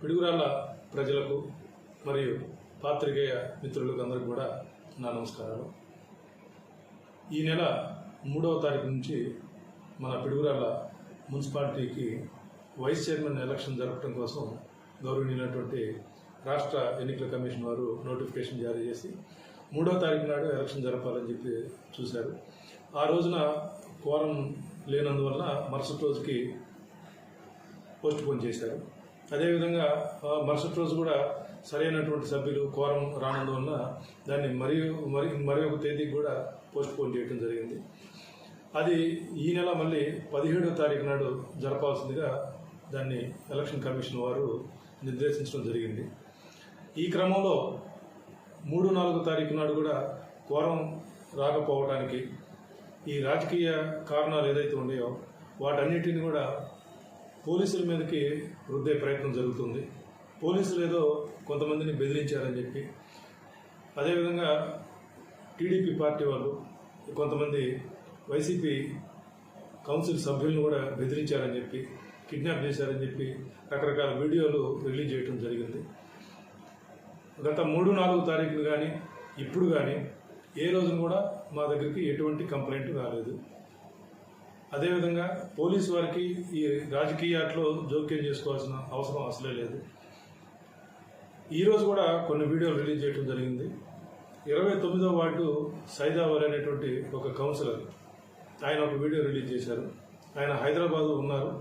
పిడుగురాళ్ల ప్రజలకు మరియు పాత్రికేయ మిత్రులకు అందరికీ కూడా నా నమస్కారాలు. ఈ నెల 3వ తారీఖు నుంచి మన పిడుగురాళ్ల మున్సిపాలిటీకి వైస్ చైర్మన్ ఎలక్షన్ జరపడం కోసం గౌరవనీయులైనటువంటి రాష్ట్ర ఎన్నికల కమిషన్ వారు నోటిఫికేషన్ జారీ చేసి 3వ తారీఖు నాడు ఎలక్షన్ జరపాలని చెప్పి చూశారు. ఆ రోజున కోరం లేనందువలన మరుసటి రోజుకి పోస్ట్ పోన్ చేశారు. అదేవిధంగా మరుసటి రోజు కూడా సరైనటువంటి సభ్యులు కోరం రానందువలన దాన్ని మరి ఒక తేదీకి కూడా పోస్ట్ పోన్ చేయడం జరిగింది. అది ఈ నెల మళ్ళీ 17వ తారీఖు నాడు జరపాల్సిందిగా దాన్ని ఎలక్షన్ కమిషన్ వారు నిర్దేశించడం జరిగింది. ఈ క్రమంలో 3-4 తారీఖు నాడు కూడా కోరం రాకపోవడానికి ఈ రాజకీయ కారణాలు ఏదైతే ఉన్నాయో వాటన్నిటిని కూడా పోలీసుల మీదకి రుద్దే ప్రయత్నం జరుగుతుంది. పోలీసులు ఏదో కొంతమందిని బెదిరించారని చెప్పి, అదేవిధంగా టీడీపీ పార్టీ వాళ్ళు కొంతమంది వైసీపీ కౌన్సిల్ సభ్యులను కూడా బెదిరించారని చెప్పి, కిడ్నాప్ చేశారని చెప్పి రకరకాల వీడియోలు రిలీజ్ చేయడం జరిగింది. గత 3-4 తారీఖులు కానీ ఇప్పుడు కానీ ఏ రోజున కూడా మా దగ్గరికి ఎటువంటి కంప్లైంట్ రాలేదు. అదేవిధంగా పోలీసు వారికి ఈ రాజకీయాల్లో జోక్యం చేసుకోవాల్సిన అవసరం అసలే లేదు. ఈరోజు కూడా కొన్ని వీడియోలు రిలీజ్ చేయడం జరిగింది. 29వ వార్డు సైదావర్ అనేటువంటి ఒక కౌన్సిలర్ ఆయన ఒక వీడియో రిలీజ్ చేశారు. ఆయన హైదరాబాద్ ఉన్నారు.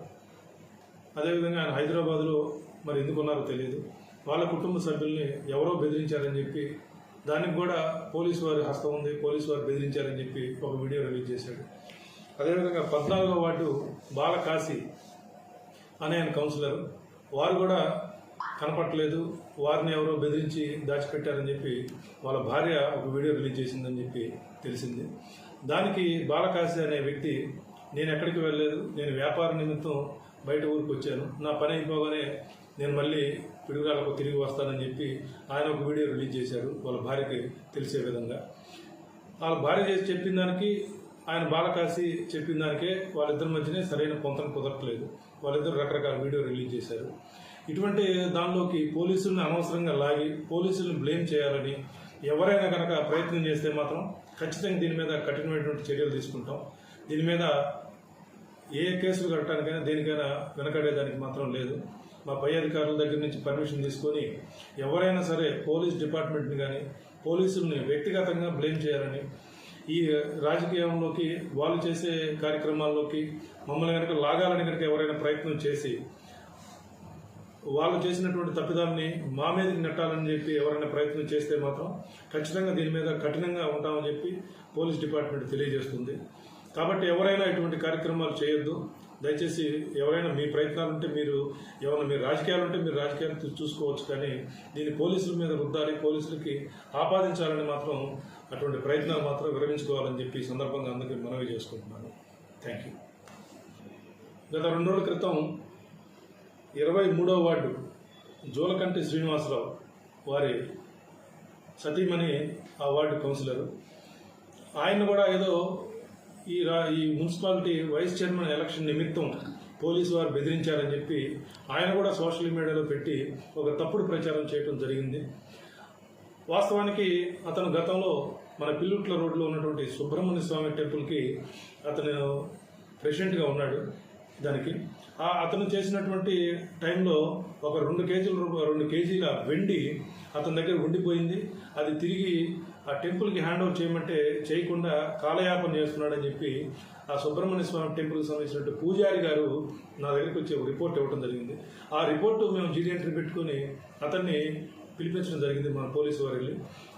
అదేవిధంగా ఆయన హైదరాబాద్లో మరి ఎందుకు ఉన్నారో తెలియదు. వాళ్ళ కుటుంబ సభ్యుల్ని ఎవరో బెదిరించారని చెప్పి దానికి కూడా పోలీసు వారి హస్తం ఉంది, పోలీసు వారు బెదిరించారని చెప్పి ఒక వీడియో రిలీజ్ చేశాడు. అదేవిధంగా 14వ వార్డు బాలకాశీ అనే ఆయన కౌన్సిలర్ వారు కూడా కనపట్టలేదు, వారిని ఎవరో బెదిరించి దాచిపెట్టారని చెప్పి వాళ్ళ భార్య ఒక వీడియో రిలీజ్ చేసిందని చెప్పి తెలిసింది. దానికి బాలకాశీ అనే వ్యక్తి నేను ఎక్కడికి వెళ్ళలేదు, నేను వ్యాపార నిమిత్తం బయట ఊరికి వచ్చాను, నా పని అయిపోగానే నేను మళ్ళీ పిడుగురాళ్లకు తిరిగి వస్తానని చెప్పి ఆయన ఒక వీడియో రిలీజ్ చేశారు వాళ్ళ భార్యకి తెలిసే విధంగా. వాళ్ళ భార్య చేసి చెప్పిన దానికి ఆయన బాలకాశి చెప్పిన దానికే వాళ్ళిద్దరి మధ్యనే సరైన పొంతన కుదరట్లేదు. వాళ్ళిద్దరు రకరకాల వీడియో రిలీజ్ చేశారు. ఇటువంటి దానిలోకి పోలీసులను అనవసరంగా లాగి పోలీసులను బ్లేమ్ చేయాలని ఎవరైనా కనుక ప్రయత్నం చేస్తే మాత్రం ఖచ్చితంగా దీని మీద కఠినమైనటువంటి చర్యలు తీసుకుంటాం. దీని మీద ఏ కేసులు కట్టడానికైనా దేనికైనా వెనకడేదానికి మాత్రం లేదు. మా పై అధికారుల దగ్గర నుంచి పర్మిషన్ తీసుకొని ఎవరైనా సరే పోలీస్ డిపార్ట్మెంట్ని కానీ పోలీసుల్ని వ్యక్తిగతంగా బ్లేమ్ చేయాలని, ఈ రాజకీయంలోకి వాళ్ళు చేసే కార్యక్రమాల్లోకి మమ్మల్ని కనుక లాగాలని కనుక ఎవరైనా ప్రయత్నం చేసి వాళ్ళు చేసినటువంటి తప్పిదాలని మా మీదకి నెట్టాలని చెప్పి ఎవరైనా ప్రయత్నం చేస్తే మాత్రం ఖచ్చితంగా దీని మీద కఠినంగా ఉంటామని చెప్పి పోలీస్ డిపార్ట్మెంట్ తెలియజేస్తుంది. కాబట్టి ఎవరైనా ఇటువంటి కార్యక్రమాలు చేయొద్దు. దయచేసి ఎవరైనా మీ ప్రయత్నాలు ఉంటే మీరు రాజకీయాలు ఉంటే మీరు రాజకీయాలు చూసుకోవచ్చు, కానీ దీన్ని పోలీసుల మీద రుద్దాలి, పోలీసులకి ఆపాదించాలని మాత్రం అటువంటి ప్రయత్నాలు మాత్రం విరమించుకోవాలని చెప్పి సందర్భంగా అందరికీ మనవి చేసుకుంటున్నాను. Thank you. గత 2 రోజుల క్రితం 23వ వార్డు జోలకంటి శ్రీనివాసరావు వారి సతీమణి ఆ వార్డు కౌన్సిలరు, ఆయన కూడా ఏదో ఈ మున్సిపాలిటీ వైస్ చైర్మన్ ఎలక్షన్ నిమిత్తం పోలీసు వారు బెదిరించారని చెప్పి ఆయన కూడా సోషల్ మీడియాలో పెట్టి ఒక తప్పుడు ప్రచారం చేయడం జరిగింది. వాస్తవానికి అతను గతంలో మన పిల్లుట్ల రోడ్లో ఉన్నటువంటి సుబ్రహ్మణ్య స్వామి టెంపుల్కి అతను ప్రెసిడెంట్గా ఉన్నాడు. దానికి అతను చేసినటువంటి టైంలో ఒక 2 కేజీల వెండి అతని దగ్గర ఉండిపోయింది. అది తిరిగి ఆ టెంపుల్కి హ్యాండ్ ఓవర్ చేయమంటే చేయకుండా కాలయాపన చేస్తున్నాడని చెప్పి ఆ సుబ్రహ్మణ్య స్వామి టెంపుల్కి సంబంధించినట్టు పూజారి గారు నా దగ్గరికి వచ్చి ఒక రిపోర్ట్ ఇవ్వడం జరిగింది. ఆ రిపోర్టు మేము జీడీ ఎంట్రీ పెట్టుకుని అతన్ని పిలిపించడం జరిగింది. మన పోలీసు వారు వెళ్ళి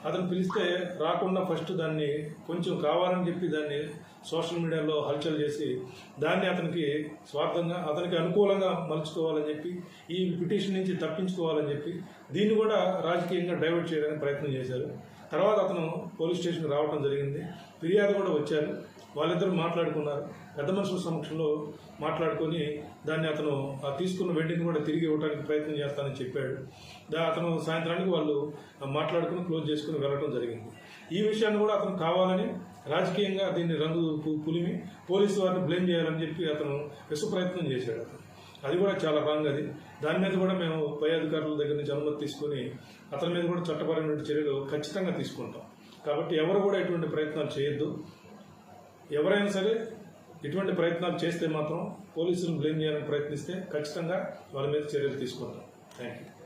అతను పిలిస్తే రాకుండా ఫస్ట్ దాన్ని కొంచెం కావాలని చెప్పి దాన్ని సోషల్ మీడియాలో హల్చల్ చేసి దాన్ని అతనికి స్వార్థంగా అతనికి అనుకూలంగా మలుచుకోవాలని చెప్పి ఈ పిటిషన్ నుంచి తప్పించుకోవాలని చెప్పి దీన్ని కూడా రాజకీయంగా డైవర్ట్ చేయడానికి ప్రయత్నం చేశారు. తర్వాత అతను పోలీస్ స్టేషన్కి రావడం జరిగింది. ఫిర్యాదు కూడా వచ్చారు. వాళ్ళిద్దరూ మాట్లాడుకున్నారు. పెద్ద మనుషుల సమక్షంలో మాట్లాడుకొని దాన్ని అతను తీసుకున్న వెండిని కూడా తిరిగి ఇవ్వడానికి ప్రయత్నం చేస్తానని చెప్పాడు. అతను సాయంత్రానికి వాళ్ళు మాట్లాడుకుని క్లోజ్ చేసుకుని వెళ్ళడం జరిగింది. ఈ విషయాన్ని కూడా అతను కావాలని రాజకీయంగా దీన్ని రంగు పులిమి పోలీసు వారిని బ్లేమ్ చేయాలని చెప్పి అతను విశ్వ ప్రయత్నం చేశాడు. అది కూడా చాలా రాంగ్. అది దాని మీద కూడా మేము పై అధికారుల దగ్గర నుంచి అనుమతి తీసుకొని అతని మీద కూడా చట్టపరమైన చర్యలు ఖచ్చితంగా తీసుకుంటాం. కాబట్టి ఎవరు కూడా ఎటువంటి ప్రయత్నాలు చేయొద్దు. ఎవరైనా సరే ఇటువంటి ప్రయత్నాలు చేస్తే మాత్రం పోలీసులను బ్లేమ్ చేయాలని ప్రయత్నిస్తే ఖచ్చితంగా వాళ్ళ మీద చర్యలు తీసుకుంటాం. Thank you.